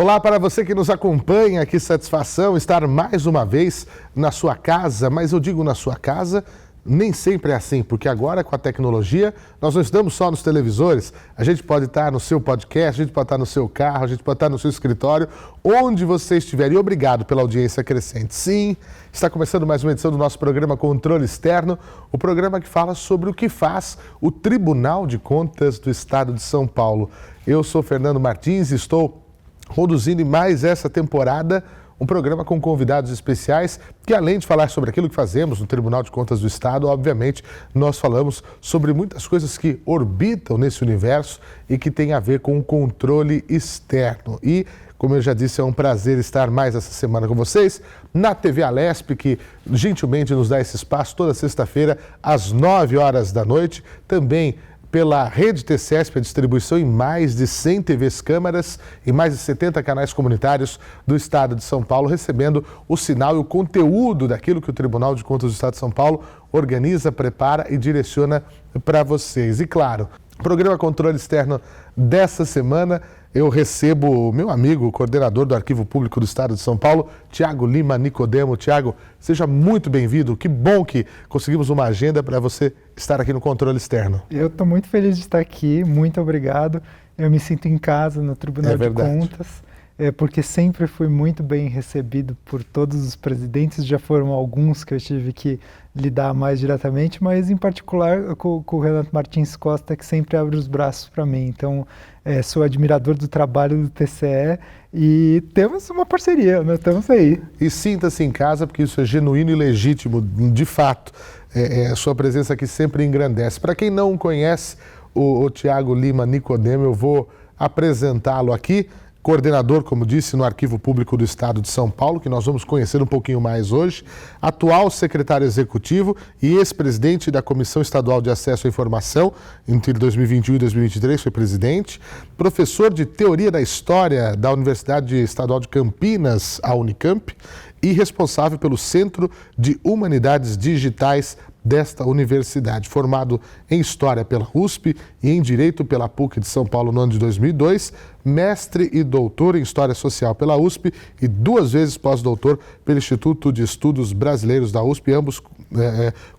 Olá para você que nos acompanha, que satisfação estar mais uma vez na sua casa, mas eu digo na sua casa, nem sempre é assim, porque agora com a tecnologia nós não estamos só nos televisores, a gente pode estar no seu podcast, a gente pode estar no seu carro, a gente pode estar no seu escritório, onde você estiver. E obrigado pela audiência crescente. Sim, está começando mais uma edição do nosso programa Controle Externo, o programa que fala sobre o que faz o Tribunal de Contas do Estado de São Paulo. Eu sou Fernando Martins e estou conduzindo mais essa temporada um programa com convidados especiais que, além de falar sobre aquilo que fazemos no Tribunal de Contas do Estado, obviamente, nós falamos sobre muitas coisas que orbitam nesse universo e que tem a ver com o controle externo. E, como eu já disse, é um prazer estar mais essa semana com vocês na TV Alesp, que gentilmente nos dá esse espaço toda sexta-feira às 9 horas da noite. Também pela Rede TCESP, a distribuição em mais de 100 TVs câmaras e mais de 70 canais comunitários do Estado de São Paulo, recebendo o sinal e o conteúdo daquilo que o Tribunal de Contas do Estado de São Paulo organiza, prepara e direciona para vocês. E claro, o programa Controle Externo dessa semana, eu recebo o meu amigo, coordenador do Arquivo Público do Estado de São Paulo, Tiago Lima Nicodemo. Tiago, seja muito bem-vindo. Que bom que conseguimos uma agenda para você estar aqui no Controle Externo. Eu estou muito feliz de estar aqui, muito obrigado. Eu me sinto em casa no Tribunal de Contas, porque sempre fui muito bem recebido por todos os presidentes. Já foram alguns que eu tive que lidar mais diretamente, mas em particular com o Renato Martins Costa, que sempre abre os braços para mim. Então, sou admirador do trabalho do TCE e temos uma parceria, né? Estamos aí. E sinta-se em casa, porque isso é genuíno e legítimo, de fato. A sua presença aqui sempre engrandece. Para quem não conhece o Tiago Lima Nicodemo, eu vou apresentá-lo aqui. Coordenador, como disse, no Arquivo Público do Estado de São Paulo, que nós vamos conhecer um pouquinho mais hoje, atual secretário executivo e ex-presidente da Comissão Estadual de Acesso à Informação, entre 2021 e 2023 foi presidente, professor de Teoria da História da Universidade Estadual de Campinas, a Unicamp, e responsável pelo Centro de Humanidades Digitais desta universidade, formado em História pela USP e em Direito pela PUC de São Paulo no ano de 2002, mestre e doutor em História Social pela USP e 2 vezes pós-doutor pelo Instituto de Estudos Brasileiros da USP, ambos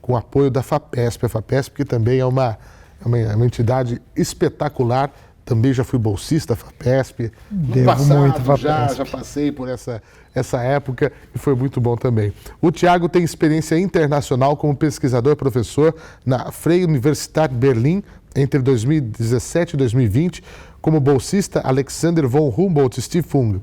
com apoio da FAPESP. A FAPESP, que também é uma entidade espetacular. Também já fui bolsista FAPESP. No passado, já passei por essa época e foi muito bom também. O Tiago tem experiência internacional como pesquisador e professor na Freie Universität Berlin entre 2017 e 2020, como bolsista Alexander von Humboldt Stiftung,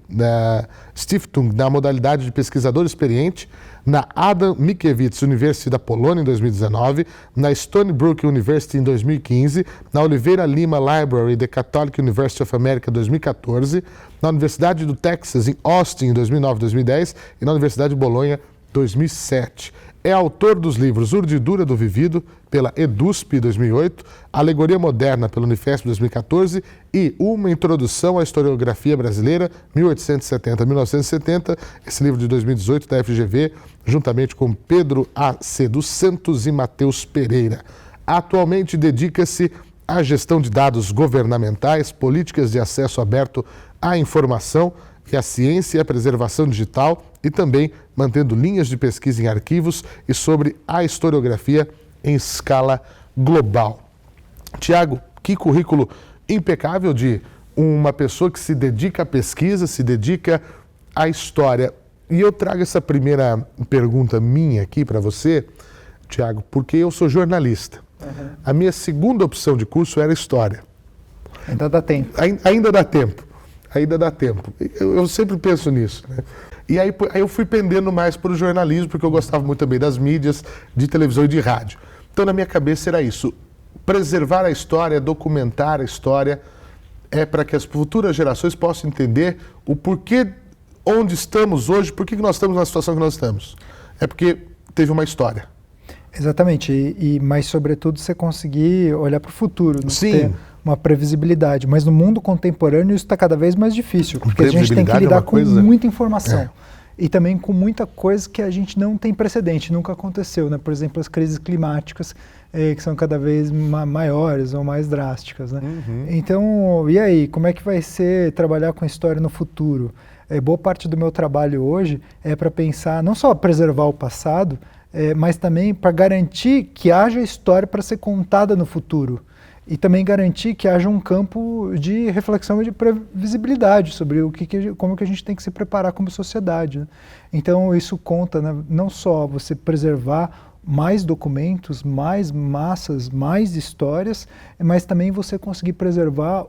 na modalidade de pesquisador experiente, na Adam Mickiewicz University da Polônia em 2019, na Stony Brook University em 2015, na Oliveira Lima Library da Catholic University of America em 2014, na Universidade do Texas em Austin em 2009 e 2010 e na Universidade de Bolonha em 2007. É autor dos livros Urdidura do Vivido, pela EDUSP 2008, Alegoria Moderna, pela Unifesp 2014 e Uma Introdução à Historiografia Brasileira, 1870-1970, esse livro de 2018 da FGV, juntamente com Pedro A.C. dos Santos e Matheus Pereira. Atualmente dedica-se à gestão de dados governamentais, políticas de acesso aberto à informação e à ciência e à preservação digital e também mantendo linhas de pesquisa em arquivos e sobre a historiografia em escala global. Tiago, que currículo impecável de uma pessoa que se dedica à pesquisa, se dedica à história. E eu trago essa primeira pergunta minha aqui para você, Tiago, porque eu sou jornalista. Uhum. A minha segunda opção de curso era História. Ainda dá tempo. Ainda dá tempo. Ainda dá tempo. Eu sempre penso nisso, né? E aí eu fui pendendo mais para o jornalismo, porque eu gostava muito também das mídias, de televisão e de rádio. Então, na minha cabeça era isso. Preservar a história, documentar a história, é para que as futuras gerações possam entender o porquê, onde estamos hoje, por que nós estamos na situação que nós estamos. É porque teve uma história. Exatamente. Mas, sobretudo, você conseguir olhar para o futuro. Não Sim. Ter uma previsibilidade. Mas no mundo contemporâneo isso está cada vez mais difícil, porque a gente tem que lidar com muita informação. e também com muita coisa que a gente não tem precedente, nunca aconteceu, né? Por exemplo, as crises climáticas, que são cada vez maiores ou mais drásticas, né? Então, e aí, como é que vai ser trabalhar com a história no futuro? Boa parte do meu trabalho hoje é para pensar, não só preservar o passado, mas também para garantir que haja história para ser contada no futuro. E também garantir que haja um campo de reflexão e de previsibilidade sobre como que a gente tem que se preparar como sociedade, né? Então isso conta, né, não só você preservar mais documentos, mais massas, mais histórias, mas também você conseguir preservar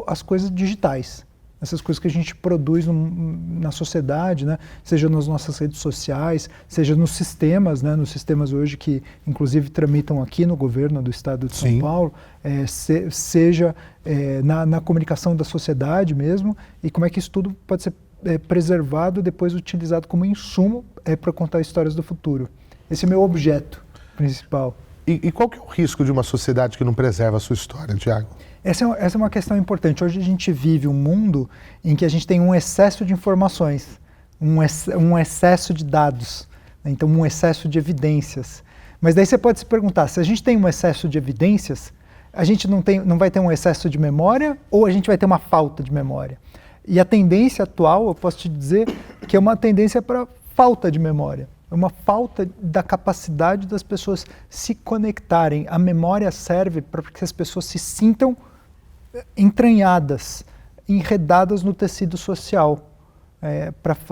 as coisas digitais. Essas coisas que a gente produz na sociedade, né? Seja nas nossas redes sociais, seja nos sistemas, né? Nos sistemas hoje que, inclusive, tramitam aqui no governo do estado de São Paulo, seja na comunicação da sociedade mesmo, e como é que isso tudo pode ser preservado e depois utilizado como insumo para contar histórias do futuro. Esse é o meu objeto principal. E qual que é o risco de uma sociedade que não preserva a sua história, Tiago? Essa é uma questão importante. Hoje a gente vive um mundo em que a gente tem um excesso de informações, um excesso de dados, né? Então um excesso de evidências. Mas daí você pode se perguntar, se a gente tem um excesso de evidências, a gente não vai ter um excesso de memória ou a gente vai ter uma falta de memória? E a tendência atual, eu posso te dizer, que é uma tendência para falta de memória. É uma falta da capacidade das pessoas se conectarem. A memória serve para que as pessoas se sintam entranhadas, enredadas no tecido social,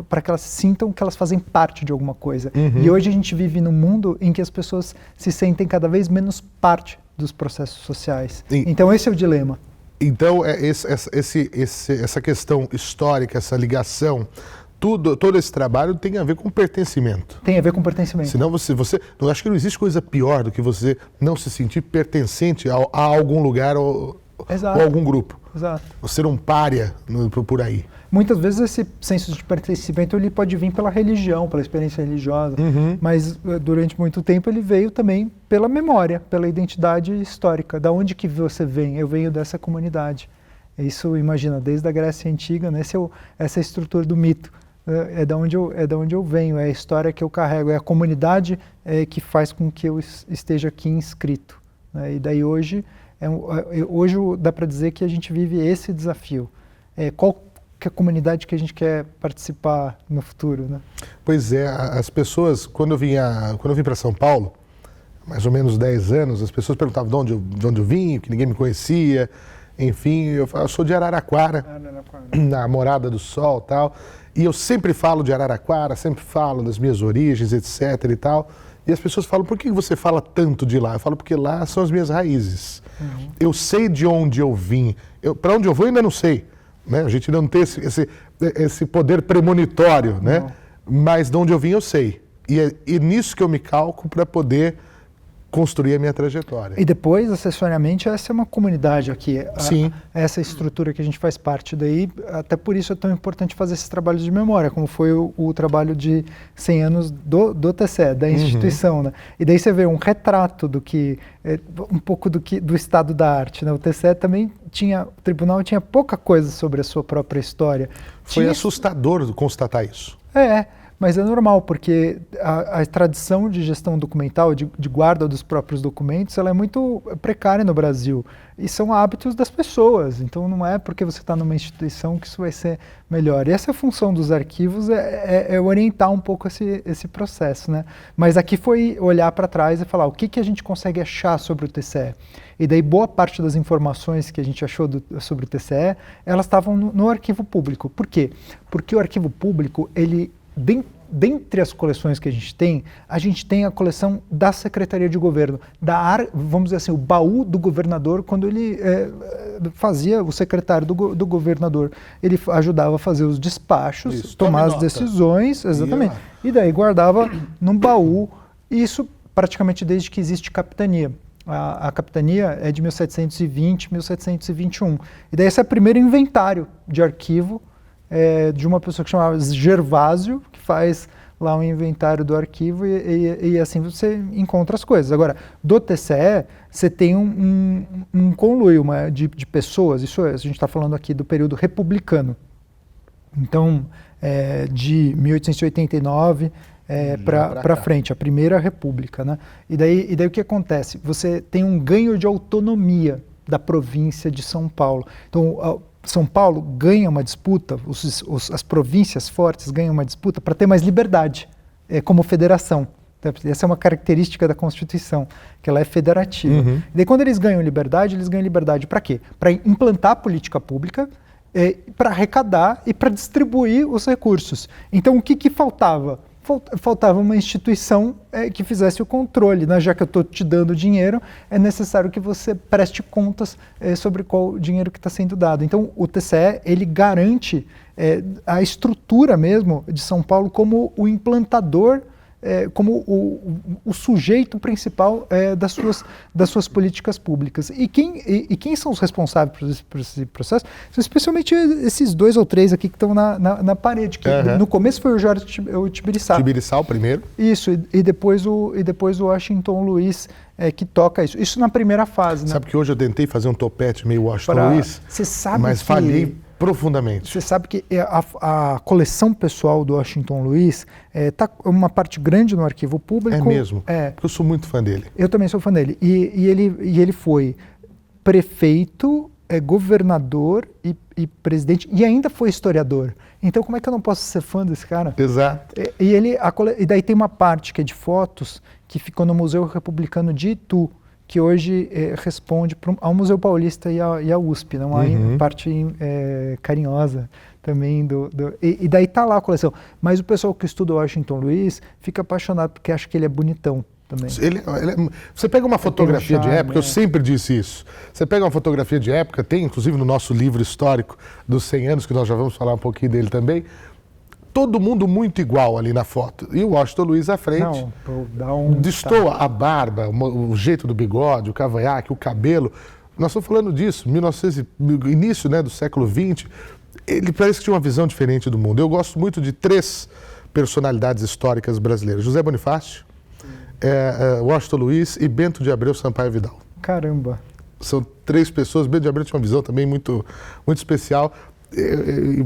para que elas sintam que elas fazem parte de alguma coisa. E hoje a gente vive num mundo em que as pessoas se sentem cada vez menos parte dos processos sociais. Então esse é o dilema. Então essa questão histórica, essa ligação, todo esse trabalho tem a ver com pertencimento. Tem a ver com pertencimento. Senão eu acho que não existe coisa pior do que você não se sentir pertencente a algum lugar ou algum grupo. Exato. Ou ser um pária por aí. Muitas vezes esse senso de pertencimento ele pode vir pela religião, pela experiência religiosa, mas durante muito tempo ele veio também pela memória, pela identidade histórica. Da onde que você vem? Eu venho dessa comunidade. Isso, imagina, desde a Grécia Antiga, né? Essa é a estrutura do mito. É da onde eu venho, é a história que eu carrego, é a comunidade que faz com que eu esteja aqui inscrito, né? E daí hoje dá para dizer que a gente vive esse desafio. Qual que é a comunidade que a gente quer participar no futuro, né? Pois é, as pessoas, quando eu vim para São Paulo, mais ou menos 10 anos, as pessoas perguntavam de onde eu vim, que ninguém me conhecia, enfim, eu sou de Araraquara, na Morada do Sol e tal. E eu sempre falo de Araraquara, sempre falo das minhas origens, etc. e tal. E as pessoas falam, por que você fala tanto de lá? Eu falo, porque lá são as minhas raízes. Eu sei de onde eu vim. Para onde eu vou, ainda não sei. Né? A gente não tem esse poder premonitório, né? Mas de onde eu vim, eu sei. E é nisso que eu me calco para poder construir a minha trajetória. E depois, acessoriamente, essa é uma comunidade aqui. Sim. Essa estrutura que a gente faz parte daí, até por isso é tão importante fazer esses trabalhos de memória, como foi o trabalho de 100 anos do TCE, da instituição, né? E daí você vê um retrato um pouco do estado da arte, né? O TCE também o tribunal tinha pouca coisa sobre a sua própria história. Foi assustador constatar isso. Mas é normal, porque a tradição de gestão documental, de guarda dos próprios documentos, ela é muito precária no Brasil. E são hábitos das pessoas. Então não é porque você está numa instituição que isso vai ser melhor. E essa é a função dos arquivos, é orientar um pouco esse processo, né? Mas aqui foi olhar para trás e falar o que a gente consegue achar sobre o TCE. E daí boa parte das informações que a gente achou sobre o TCE, elas estavam no arquivo público. Por quê? Porque o arquivo público, dentre as coleções que a gente tem a coleção da Secretaria de Governo, vamos dizer assim, o baú do governador, quando ele fazia, o secretário do governador, ele ajudava a fazer os despachos, isso, tomar as decisões, exatamente, e daí guardava num baú, isso praticamente desde que existe capitania. A capitania é de 1720, 1721, e daí esse é o primeiro inventário de arquivo de uma pessoa que chamava Gervásio, que faz lá um inventário do arquivo e assim você encontra as coisas. Agora, do TCE, você tem um conluio de pessoas, isso a gente está falando aqui do período republicano. Então, de 1889 para frente, a Primeira República, né? E daí o que acontece? Você tem um ganho de autonomia da província de São Paulo. Então, São Paulo ganha uma disputa, as províncias fortes ganham uma disputa para ter mais liberdade como federação. Essa é uma característica da Constituição, que ela é federativa. Uhum. E daí, quando eles ganham liberdade para quê? Para implantar a política pública, para arrecadar e para distribuir os recursos. Então, o que faltava? Faltava uma instituição que fizesse o controle, né? Já que eu estou te dando dinheiro, é necessário que você preste contas sobre qual dinheiro que está sendo dado. Então, o TCE, ele garante a estrutura mesmo de São Paulo como o implantador, como o sujeito principal das suas políticas públicas. E quem são os responsáveis por esse processo? São especialmente esses 2 ou 3 aqui que estão na parede. Que no começo foi o Jorge Tibiriçá. Tibiriçá o primeiro. Isso, e depois o Washington Luiz, que toca isso. Isso na primeira fase. Sabe que hoje eu tentei fazer um topete meio Washington Luiz, mas falhei profundamente. Você sabe que a coleção pessoal do Washington Luiz está uma parte grande no arquivo público. É mesmo? Porque eu sou muito fã dele. Eu também sou fã dele. E ele foi prefeito, governador e presidente, e ainda foi historiador. Então, como é que eu não posso ser fã desse cara? Exato. E daí tem uma parte que é de fotos que ficou no Museu Republicano de Itu, que hoje responde ao Museu Paulista e à USP, não há parte carinhosa também e daí está lá a coleção. Mas o pessoal que estuda o Washington Luiz fica apaixonado porque acha que ele é bonitão também. Você pega uma fotografia de época, eu sempre disse isso. Você pega uma fotografia de época, tem inclusive no nosso livro histórico dos 100 anos, que nós já vamos falar um pouquinho dele também, todo mundo muito igual ali na foto. E o Washington Luiz à frente, destoa a barba, o jeito do bigode, o cavanhaque, o cabelo. Nós estamos falando disso, início do século XX. Ele parece que tinha uma visão diferente do mundo. Eu gosto muito de 3 personalidades históricas brasileiras. José Bonifácio, Washington Luiz e Bento de Abreu Sampaio Vidal. Caramba! São 3 pessoas. Bento de Abreu tinha uma visão também muito, muito especial.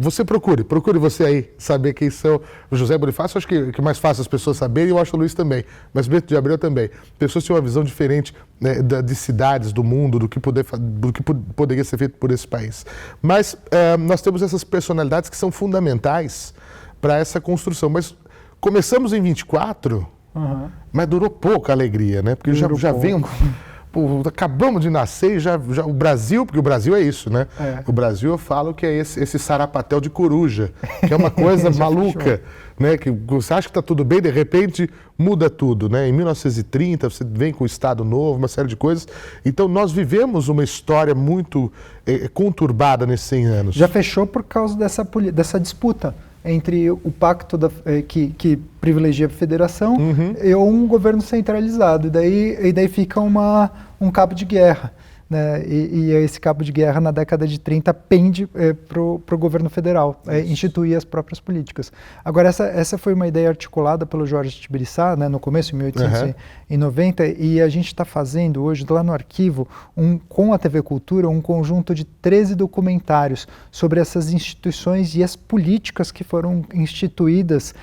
Você procure você aí saber quem são. O José Bonifácio, acho que é mais fácil as pessoas saberem, e o Washington Luiz também, mas Bento de Abreu também. Pessoas tinham uma visão diferente, né, de cidades, do mundo, do que poderia ser feito por esse país. Mas nós temos essas personalidades que são fundamentais para essa construção. Mas começamos em 24, mas durou pouco a alegria, né? Porque já vem acabamos de nascer e já o Brasil, porque o Brasil é isso, né? O Brasil, eu falo que é esse sarapatel de coruja, que é uma coisa maluca, né? Que você acha que está tudo bem, de repente muda tudo, né? Em 1930 você vem com o Estado Novo, uma série de coisas. Então nós vivemos uma história muito conturbada nesses 100 anos. Já fechou por causa dessa disputa entre o pacto que privilegia a federação e um governo centralizado. E daí fica um cabo de guerra. Né? E esse cabo de guerra, na década de 30, pende para o governo federal instituir as próprias políticas. Agora, essa foi uma ideia articulada pelo Jorge Tibiriçá, né, no começo, em 1890, e a gente está fazendo hoje, lá no arquivo, com a TV Cultura, um conjunto de 13 documentários sobre essas instituições e as políticas que foram instituídas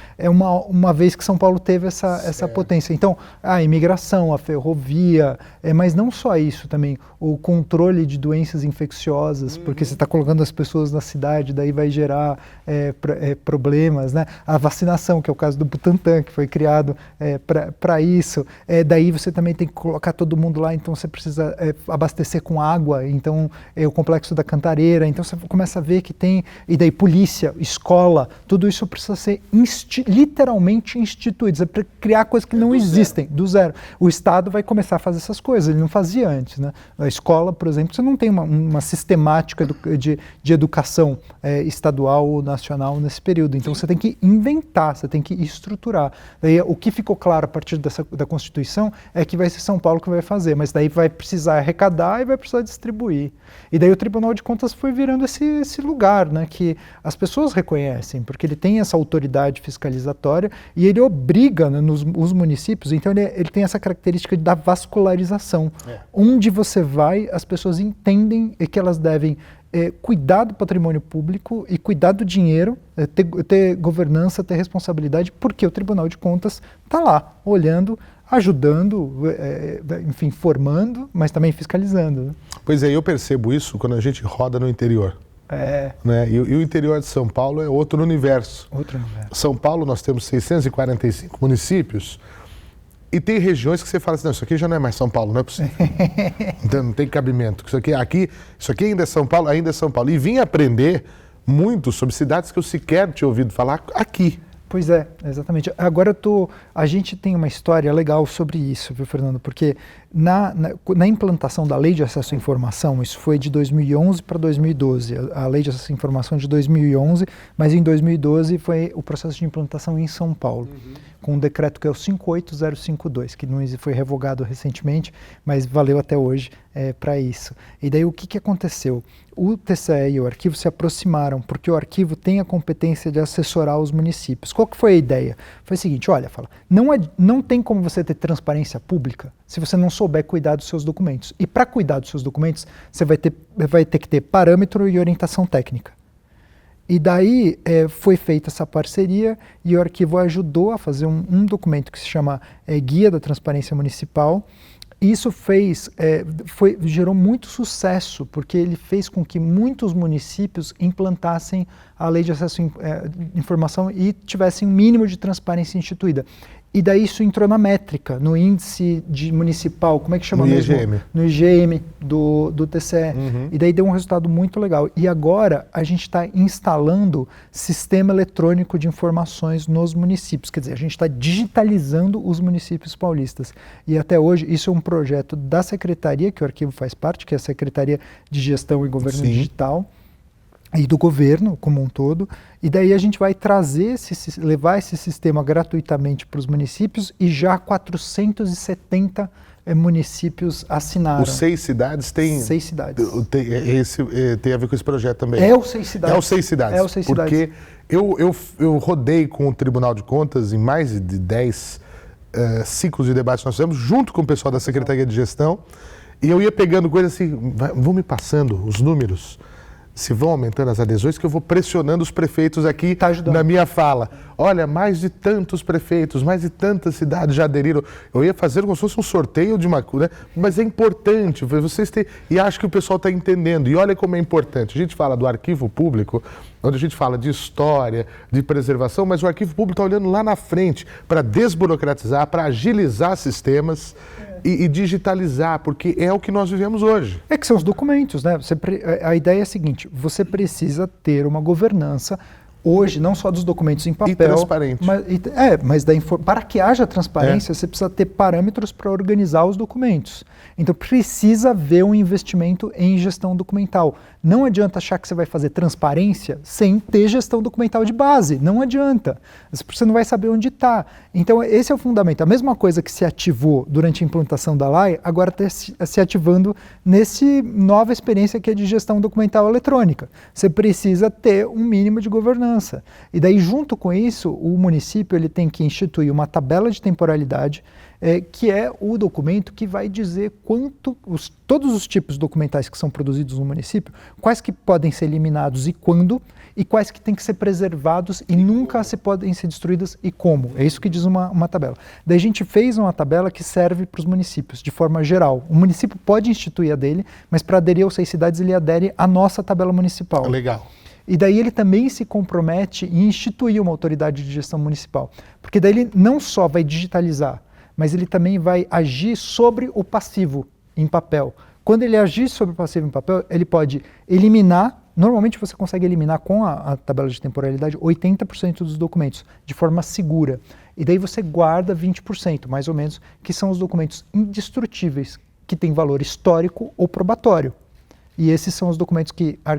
uma vez que São Paulo teve essa potência. Então, a imigração, a ferrovia, mas não só isso também, o controle de doenças infecciosas, porque você está colocando as pessoas na cidade, daí vai gerar problemas, né? A vacinação, que é o caso do Butantan, que foi criado para isso. Daí você também tem que colocar todo mundo lá, então você precisa abastecer com água, então o Complexo da Cantareira, então você começa a ver que tem, e daí polícia, escola, tudo isso precisa ser literalmente instituído, é para criar coisas que não existem, do zero. O Estado vai começar a fazer essas coisas, ele não fazia antes, né? A escola, por exemplo, você não tem uma sistemática de educação estadual ou nacional nesse período. Então você tem que inventar, você tem que estruturar. Daí, o que ficou claro a partir da Constituição é que vai ser São Paulo que vai fazer, mas daí vai precisar arrecadar e vai precisar distribuir. E daí o Tribunal de Contas foi virando esse lugar, né, que as pessoas reconhecem, porque ele tem essa autoridade fiscalizatória e ele obriga, né, os municípios, então ele tem essa característica da vascularização. Onde você vai, as pessoas entendem que elas devem cuidar do patrimônio público e cuidar do dinheiro, ter governança, ter responsabilidade, porque o Tribunal de Contas está lá, olhando, ajudando, enfim, formando, mas também fiscalizando. Né? Pois é, eu percebo isso quando a gente roda no interior. Né? E o interior de São Paulo é outro universo. São Paulo nós temos 645 municípios e tem regiões que você fala assim, não, isso aqui já não é mais São Paulo, não é possível. Então, não tem cabimento. Isso aqui ainda é São Paulo, ainda é São Paulo. E vim aprender muito sobre cidades que eu sequer tinha ouvido falar aqui. Pois é, exatamente. Agora a gente tem uma história legal sobre isso, viu, Fernando? Porque na implantação da Lei de Acesso à Informação, isso foi de 2011 para 2012, a Lei de Acesso à Informação de 2011, mas em 2012 foi o processo de implantação em São Paulo, com um decreto que é o 58052, que não foi revogado recentemente, mas valeu até hoje para isso. E daí o que aconteceu? O TCE e o arquivo se aproximaram, porque o arquivo tem a competência de assessorar os municípios. Qual que foi a ideia? Foi o seguinte, olha, não tem como você ter transparência pública se você não souber cuidar dos seus documentos. E para cuidar dos seus documentos, você vai ter que ter parâmetro e orientação técnica. E daí foi feita essa parceria e o arquivo ajudou a fazer um documento que se chama Guia da Transparência Municipal. Isso gerou muito sucesso, porque ele fez com que muitos municípios implantassem a Lei de Acesso à Informação e tivessem um mínimo de transparência instituída. E daí isso entrou na métrica, no índice municipal, como é que chama mesmo? IGM. No IGM do TCE. E daí deu um resultado muito legal. E agora a gente está instalando sistema eletrônico de informações nos municípios. Quer dizer, a gente está digitalizando os municípios paulistas. E até hoje isso é um projeto da secretaria, que o arquivo faz parte, que é a Secretaria de Gestão e Governo Digital, e do governo como um todo, e daí a gente vai levar esse sistema gratuitamente para os municípios e já 470 municípios assinaram. Os 6 cidades têm... 6 cidades. Tem a ver com esse projeto também. É o 6 cidades. É o 6 cidades. É o 6 cidades. Porque eu rodei com o Tribunal de Contas em mais de 10 ciclos de debate que nós fizemos, junto com o pessoal da Secretaria de Gestão, e eu ia pegando coisas assim, vão me passando os números, se vão aumentando as adesões, que eu vou pressionando os prefeitos aqui na minha fala. Olha, mais de tantos prefeitos, mais de tantas cidades já aderiram. Eu ia fazer como se fosse um sorteio de uma coisa, né? Mas é importante, vocês têm, e acho que o pessoal está entendendo. E olha como é importante. A gente fala do arquivo público, onde a gente fala de história, de preservação, mas o arquivo público está olhando lá na frente para desburocratizar, para agilizar sistemas. E digitalizar, porque é o que nós vivemos hoje. É que são os documentos, né? A ideia é a seguinte, você precisa ter uma governança hoje, não só dos documentos em papel... E transparente. Mas para que haja transparência, você precisa ter parâmetros para organizar os documentos. Então precisa haver um investimento em gestão documental. Não adianta achar que você vai fazer transparência sem ter gestão documental de base. Não adianta. Você não vai saber onde está. Então esse é o fundamento. A mesma coisa que se ativou durante a implantação da LAI, agora está se ativando nessa nova experiência que é de gestão documental eletrônica. Você precisa ter um mínimo de governança. E daí, junto com isso, o município ele tem que instituir uma tabela de temporalidade, que é o documento que vai dizer todos os tipos documentais que são produzidos no município, quais que podem ser eliminados e quando, e quais que têm que ser preservados e nunca podem ser destruídos e como. É isso que diz uma tabela. Daí a gente fez uma tabela que serve para os municípios, de forma geral. O município pode instituir a dele, mas para aderir aos 6 cidades ele adere à nossa tabela municipal. Legal. E daí ele também se compromete em instituir uma autoridade de gestão municipal. Porque daí ele não só vai digitalizar, mas ele também vai agir sobre o passivo em papel. Quando ele agir sobre o passivo em papel, ele pode eliminar, normalmente você consegue eliminar com a tabela de temporalidade 80% dos documentos, de forma segura. E daí você guarda 20%, mais ou menos, que são os documentos indestrutíveis, que têm valor histórico ou probatório. E esses são os documentos que a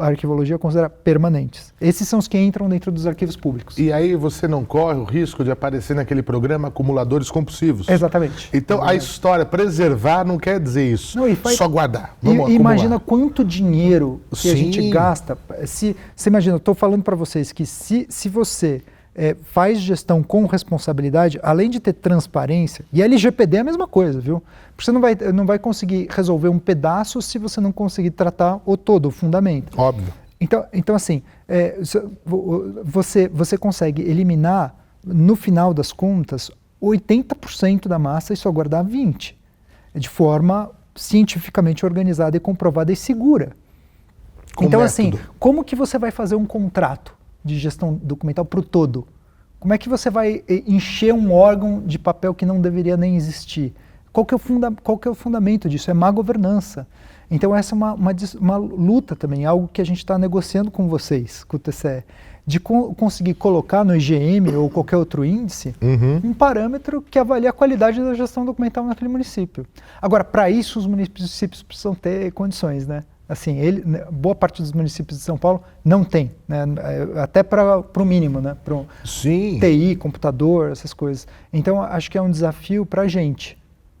arquivologia considera permanentes. Esses são os que entram dentro dos arquivos públicos. E aí você não corre o risco de aparecer naquele programa acumuladores compulsivos. Exatamente. Então a história, preservar não quer dizer isso, só guardar. Vamos imagina quanto dinheiro que a gente gasta. Você imagina, eu estou falando para vocês que se você faz gestão com responsabilidade, além de ter transparência, e a LGPD é a mesma coisa, viu? Porque você não vai conseguir resolver um pedaço se você não conseguir tratar o todo, o fundamento. Óbvio. Então assim, você consegue eliminar, no final das contas, 80% da massa e só guardar 20%, de forma cientificamente organizada e comprovada e segura. Então, assim, como que você vai fazer um contrato de gestão documental para o todo? Como é que você vai encher um órgão de papel que não deveria nem existir? Qual que é o fundamento disso? É má governança. Então essa é uma luta também, algo que a gente está negociando com vocês, com o TCE, de conseguir colocar no IGM ou qualquer outro índice um parâmetro que avalie a qualidade da gestão documental naquele município. Agora, para isso, os municípios precisam ter condições, né? Assim, boa parte dos municípios de São Paulo não tem, né? Até para o mínimo, né? Para TI, computador, essas coisas. Então, acho que é um desafio para a gente,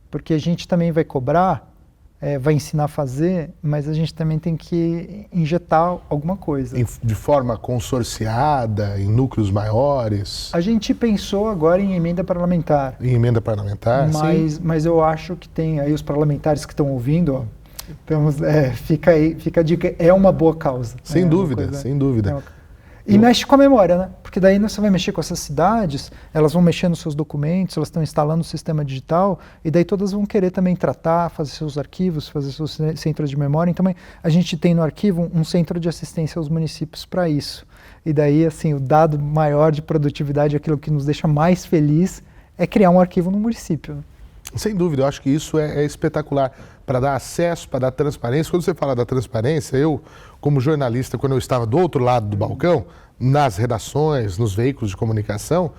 porque a gente também vai cobrar, vai ensinar a fazer, mas a gente também tem que injetar alguma coisa. De forma consorciada, em núcleos maiores? A gente pensou agora em emenda parlamentar. Em emenda parlamentar, sim. Mas eu acho que tem aí os parlamentares que estão ouvindo, ó, fica a dica, é uma boa causa. Sem dúvida, sem dúvida. E mexe com a memória, né? Porque daí você vai mexer com essas cidades, elas vão mexer nos seus documentos, elas estão instalando o sistema digital, e daí todas vão querer também tratar, fazer seus arquivos, fazer seus centros de memória. Então a gente tem no arquivo um centro de assistência aos municípios para isso. E daí, assim, o dado maior de produtividade, aquilo que nos deixa mais feliz, é criar um arquivo no município. Sem dúvida, eu acho que isso é espetacular, para dar acesso, para dar transparência. Quando você fala da transparência, eu, como jornalista, quando eu estava do outro lado do balcão, nas redações, nos veículos de comunicação,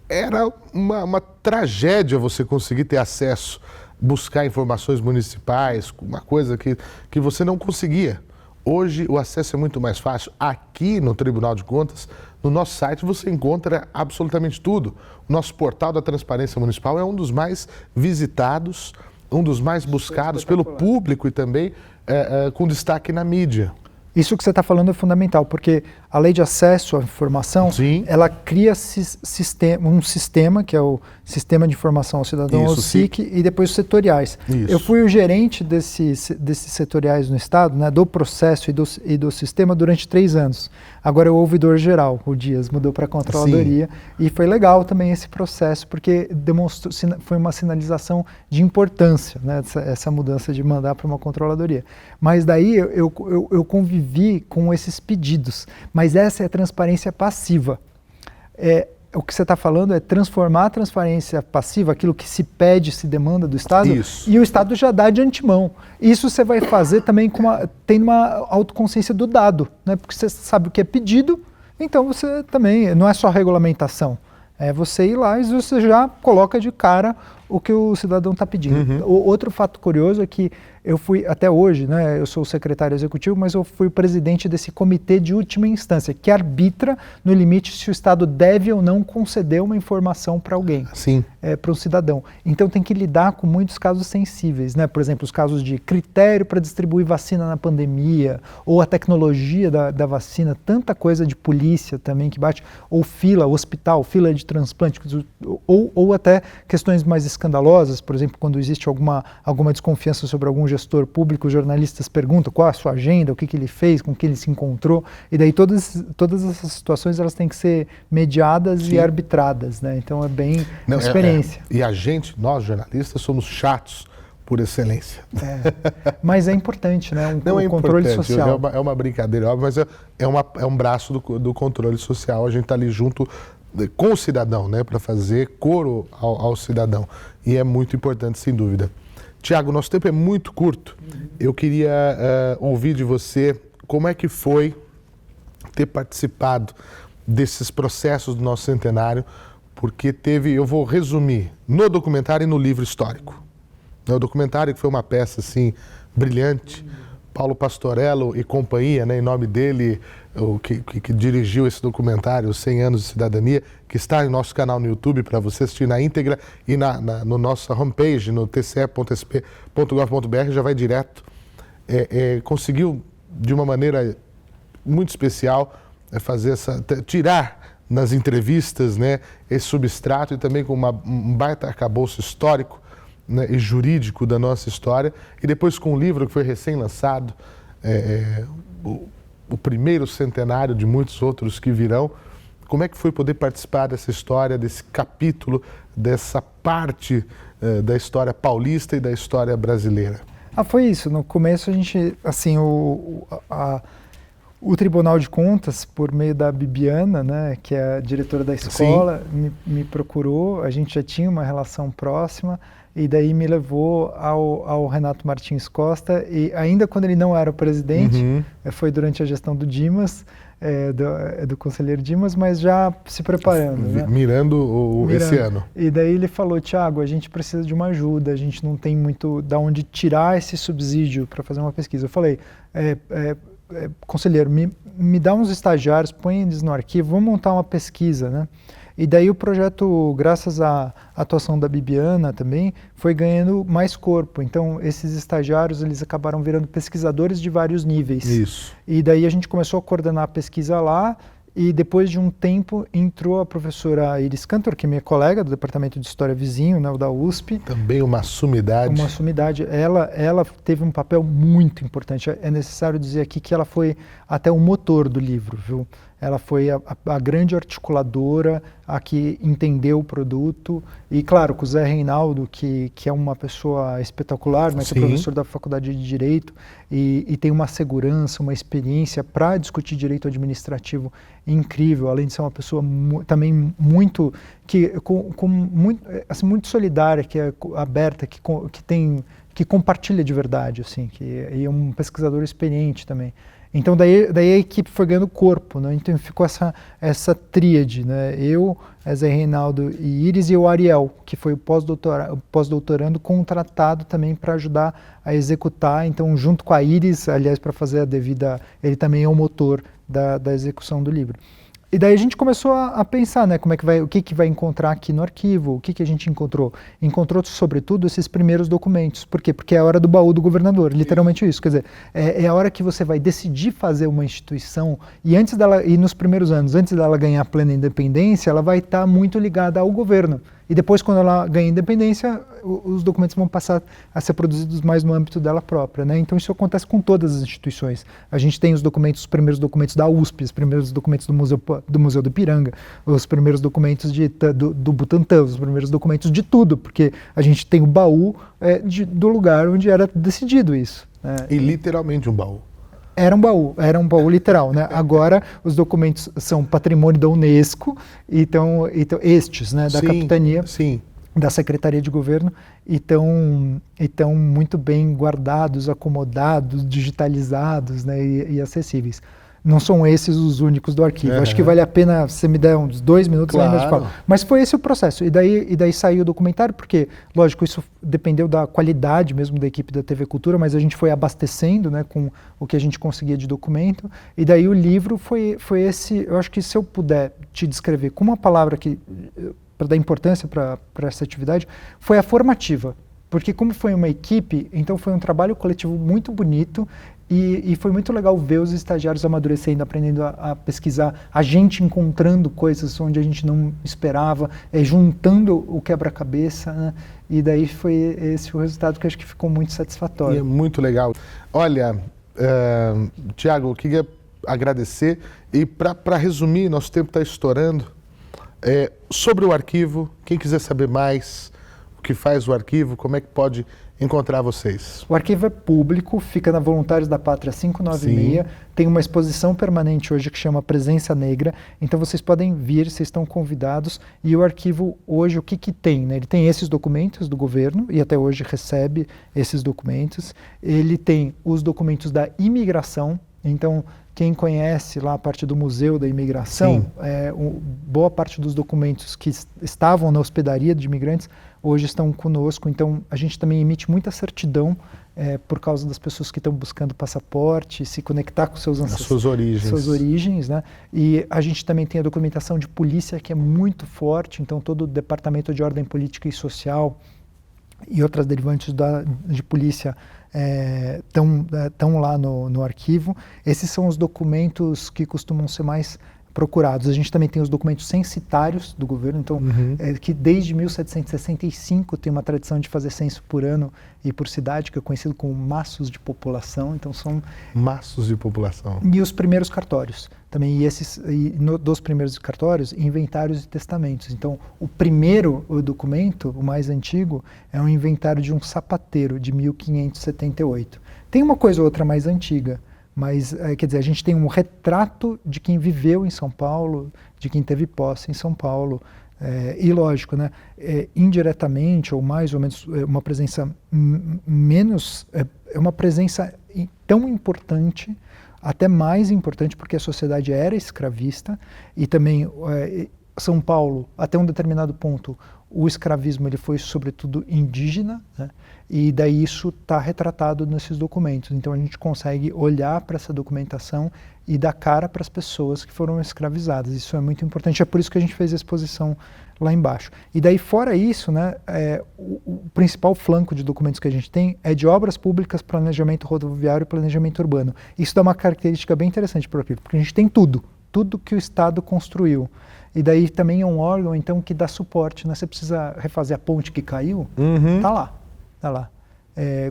era uma tragédia você conseguir ter acesso, buscar informações municipais, uma coisa que você não conseguia. Hoje o acesso é muito mais fácil. Aqui no Tribunal de Contas, no nosso site, você encontra absolutamente tudo. O nosso portal da Transparência Municipal é um dos mais visitados, um dos mais buscados pelo público e também com destaque na mídia. Isso que você está falando é fundamental, porque a lei de acesso à informação, ela cria um sistema, que é o Sistema de Informação ao Cidadão, o SIC, e depois os setoriais. Isso. Eu fui o gerente desses setoriais no Estado, né, do processo e do sistema durante 3 anos. Agora é o ouvidor geral, o Dias, mudou para a controladoria. E foi legal também esse processo, porque foi uma sinalização de importância, né, essa mudança de mandar para uma controladoria. Mas daí eu convivi com esses pedidos. Mas essa é a transparência passiva. O que você está falando é transformar a transparência passiva, aquilo que se pede, se demanda do Estado, e o Estado já dá de antemão. Isso você vai fazer também tendo uma autoconsciência do dado, né? Porque você sabe o que é pedido, então você também, não é só regulamentação, é você ir lá e você já coloca de cara o que o cidadão está pedindo. Outro fato curioso é que eu fui, até hoje, né, eu sou o secretário executivo, mas eu fui o presidente desse comitê de última instância, que arbitra no limite se o Estado deve ou não conceder uma informação para alguém, para um cidadão. Então tem que lidar com muitos casos sensíveis, né? Por exemplo, os casos de critério para distribuir vacina na pandemia, ou a tecnologia da vacina, tanta coisa de polícia também que bate, ou fila, hospital, fila de transplante, ou até questões mais escandalosas, por exemplo, quando existe alguma desconfiança sobre algum gestor público, os jornalistas perguntam qual a sua agenda, o que ele fez, com que ele se encontrou, e daí todas essas situações elas têm que ser mediadas e arbitradas, né? Então é bem uma experiência. E a gente, nós jornalistas, somos chatos por excelência. Mas é importante, né? Não, controle social. É uma brincadeira, óbvio, mas é um braço do controle social. A gente está ali junto com o cidadão, né? Para fazer coro ao cidadão. E é muito importante, sem dúvida. Tiago, nosso tempo é muito curto. Eu queria ouvir de você como é que foi ter participado desses processos do nosso centenário, porque eu vou resumir, no documentário e no livro histórico. No documentário, que foi uma peça assim, brilhante, Paulo Pastorello e companhia, né, em nome dele, que dirigiu esse documentário, 100 anos de cidadania, que está em nosso canal no YouTube para você assistir na íntegra e no nossa homepage, no tce.sp.gov.br, já vai direto. Conseguiu, de uma maneira muito especial, tirar nas entrevistas, né, esse substrato e também com um baita arcabouço histórico, né, e jurídico da nossa história, e depois com um livro que foi recém-lançado, o primeiro centenário de muitos outros que virão. Como é que foi poder participar dessa história, desse capítulo, dessa parte da história paulista e da história brasileira? Foi isso. No começo a gente, assim, o Tribunal de Contas, por meio da Bibiana, né, que é a diretora da escola, me procurou, a gente já tinha uma relação próxima, e daí me levou ao Renato Martins Costa, e ainda quando ele não era o presidente, foi durante a gestão do Dimas, do conselheiro Dimas, mas já se preparando. Né? Mirando esse ano. E daí ele falou: Tiago, a gente precisa de uma ajuda, a gente não tem muito de onde tirar esse subsídio para fazer uma pesquisa. Eu falei: conselheiro, me dá uns estagiários, põe eles no arquivo, vamos montar uma pesquisa, né? E daí o projeto, graças à atuação da Bibiana também, foi ganhando mais corpo. Então, esses estagiários, eles acabaram virando pesquisadores de vários níveis. Isso. E daí a gente começou a coordenar a pesquisa lá, e depois de um tempo entrou a professora Iris Cantor, que é minha colega do Departamento de História Vizinho, né, da USP. Também uma sumidade. Uma sumidade. Ela teve um papel muito importante. É necessário dizer aqui que ela foi até o motor do livro, viu? Ela foi a grande articuladora, a que entendeu o produto. E, claro, com o Zé Reinaldo, que é uma pessoa espetacular, né, que é professor da Faculdade de Direito e tem uma segurança, uma experiência para discutir direito administrativo incrível, além de ser uma pessoa também muito, muito solidária, que é aberta, que compartilha de verdade, assim, e é um pesquisador experiente também. Então daí a equipe foi ganhando corpo, né? Então ficou essa tríade, né? Eu, Zé Reinaldo e Iris, e o Ariel, que foi o pós-doutorando contratado também para ajudar a executar. Então, junto com a Iris, aliás, para fazer a devida, ele também é o motor da execução do livro. E daí a gente começou a pensar, né, o que vai encontrar aqui no arquivo, o que a gente encontrou. Encontrou, sobretudo, esses primeiros documentos. Por quê? Porque é a hora do baú do governador, literalmente isso. Quer dizer, é a hora que você vai decidir fazer uma instituição e nos primeiros anos, antes dela ganhar plena independência, ela vai estar muito ligada ao governo. E depois, quando ela ganha independência, os documentos vão passar a ser produzidos mais no âmbito dela própria, né? Então isso acontece com todas as instituições. A gente tem os primeiros documentos da USP, os primeiros documentos do Museu do Ipiranga, os primeiros documentos do Butantan, os primeiros documentos de tudo, porque a gente tem o baú do lugar onde era decidido isso. Né? E literalmente um baú. Era um baú literal, né? Agora os documentos são patrimônio da Unesco, então estes, né, da capitania, da Secretaria de Governo, e estão muito bem guardados, acomodados, digitalizados, né, e acessíveis. Não são esses os únicos do arquivo. Acho que vale a pena você me der uns 2 minutos ainda de falar. Mas foi esse o processo. E daí saiu o documentário, porque, lógico, isso dependeu da qualidade mesmo da equipe da TV Cultura, mas a gente foi abastecendo, né, com o que a gente conseguia de documento. E daí o livro foi esse. Eu acho que se eu puder te descrever com uma palavra para dar importância para essa atividade, foi a formativa. Porque como foi uma equipe, então foi um trabalho coletivo muito bonito. E foi muito legal ver os estagiários amadurecendo, aprendendo a pesquisar, a gente encontrando coisas onde a gente não esperava, juntando o quebra-cabeça, né? E daí foi esse o resultado que eu acho que ficou muito satisfatório. E é muito legal. Olha, Tiago, eu queria agradecer e para resumir, nosso tempo está estourando, sobre o arquivo, quem quiser saber mais, o que faz o arquivo, como é que pode encontrar vocês? O arquivo é público, fica na Voluntários da Pátria 596, tem uma exposição permanente hoje que chama Presença Negra, então vocês podem vir, vocês estão convidados, e o arquivo hoje, o que tem? Né? Ele tem esses documentos do governo, e até hoje recebe esses documentos, ele tem os documentos da imigração, então quem conhece lá a parte do Museu da Imigração, boa parte dos documentos que estavam na hospedaria de imigrantes hoje estão conosco, então a gente também emite muita certidão por causa das pessoas que estão buscando passaporte, se conectar com seus ancestrais, suas origens, né? E a gente também tem a documentação de polícia que é muito forte, então todo o Departamento de Ordem Política e Social e outras derivantes de polícia estão lá no arquivo. Esses são os documentos que costumam ser mais procurados. A gente também tem os documentos censitários do governo, então, que desde 1765 tem uma tradição de fazer censo por ano e por cidade, que é conhecido como maços de população. Então, são maços de população. E os primeiros cartórios também, dos primeiros cartórios, inventários e testamentos. Então, o primeiro documento, o mais antigo, é um inventário de um sapateiro, de 1578. Tem uma coisa ou outra mais antiga, mas, quer dizer, a gente tem um retrato de quem viveu em São Paulo, de quem teve posse em São Paulo, e lógico, né, indiretamente ou mais ou menos uma presença menos, é uma presença tão importante, até mais importante, porque a sociedade era escravista e também São Paulo, até um determinado ponto, o escravismo ele foi sobretudo indígena, né? E daí isso está retratado nesses documentos. Então a gente consegue olhar para essa documentação e dar cara para as pessoas que foram escravizadas. Isso é muito importante, é por isso que a gente fez a exposição lá embaixo. E daí fora isso, né, o principal flanco de documentos que a gente tem é de obras públicas, planejamento rodoviário e planejamento urbano. Isso dá uma característica bem interessante para o arquivo, porque a gente tem tudo que o Estado construiu. E daí também é um órgão, então, que dá suporte, né? Você precisa refazer a ponte que caiu, tá lá.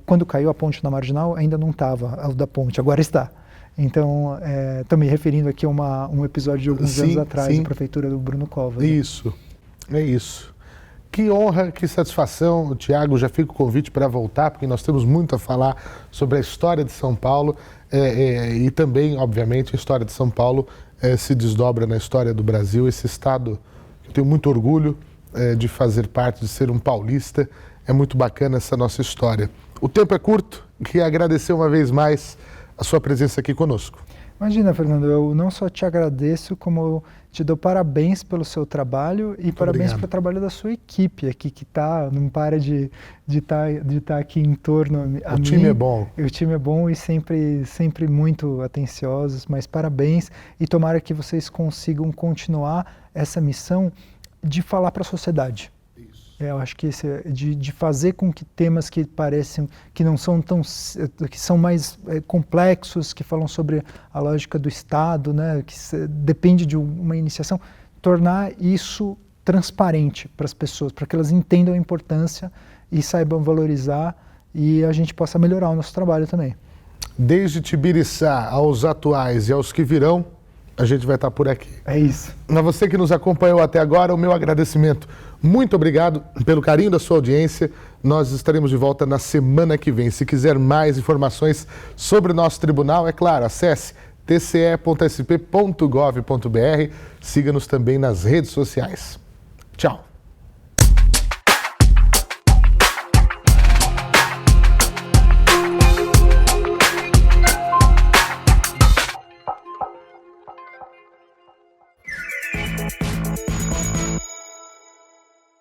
Quando caiu a ponte na Marginal, ainda não estava a da ponte, agora está. Então, estou me referindo aqui a um episódio de alguns anos atrás, da prefeitura do Bruno Covas. Isso, é isso. Que honra, que satisfação, Tiago, já fica o convite para voltar, porque nós temos muito a falar sobre a história de São Paulo e também, obviamente, a história de São Paulo se desdobra na história do Brasil, esse estado que eu tenho muito orgulho de fazer parte, de ser um paulista. É muito bacana essa nossa história. O tempo é curto, queria agradecer uma vez mais a sua presença aqui conosco. Imagina, Fernando, eu não só te agradeço, como eu te dou parabéns pelo seu trabalho e parabéns pelo trabalho da sua equipe aqui, que não para de estar aqui em torno a mim. O time é bom. O time é bom e sempre muito atenciosos, mas parabéns e tomara que vocês consigam continuar essa missão de falar para a sociedade. Eu acho que de fazer com que temas que parecem que não são que são mais complexos, que falam sobre a lógica do Estado, né, que depende de uma iniciação, tornar isso transparente para as pessoas, para que elas entendam a importância e saibam valorizar e a gente possa melhorar o nosso trabalho também. Desde Tibiriçá aos atuais e aos que virão, a gente vai estar por aqui. É isso. A você que nos acompanhou até agora, o meu agradecimento. Muito obrigado pelo carinho da sua audiência. Nós estaremos de volta na semana que vem. Se quiser mais informações sobre o nosso tribunal, é claro, acesse tce.sp.gov.br. Siga-nos também nas redes sociais. Tchau.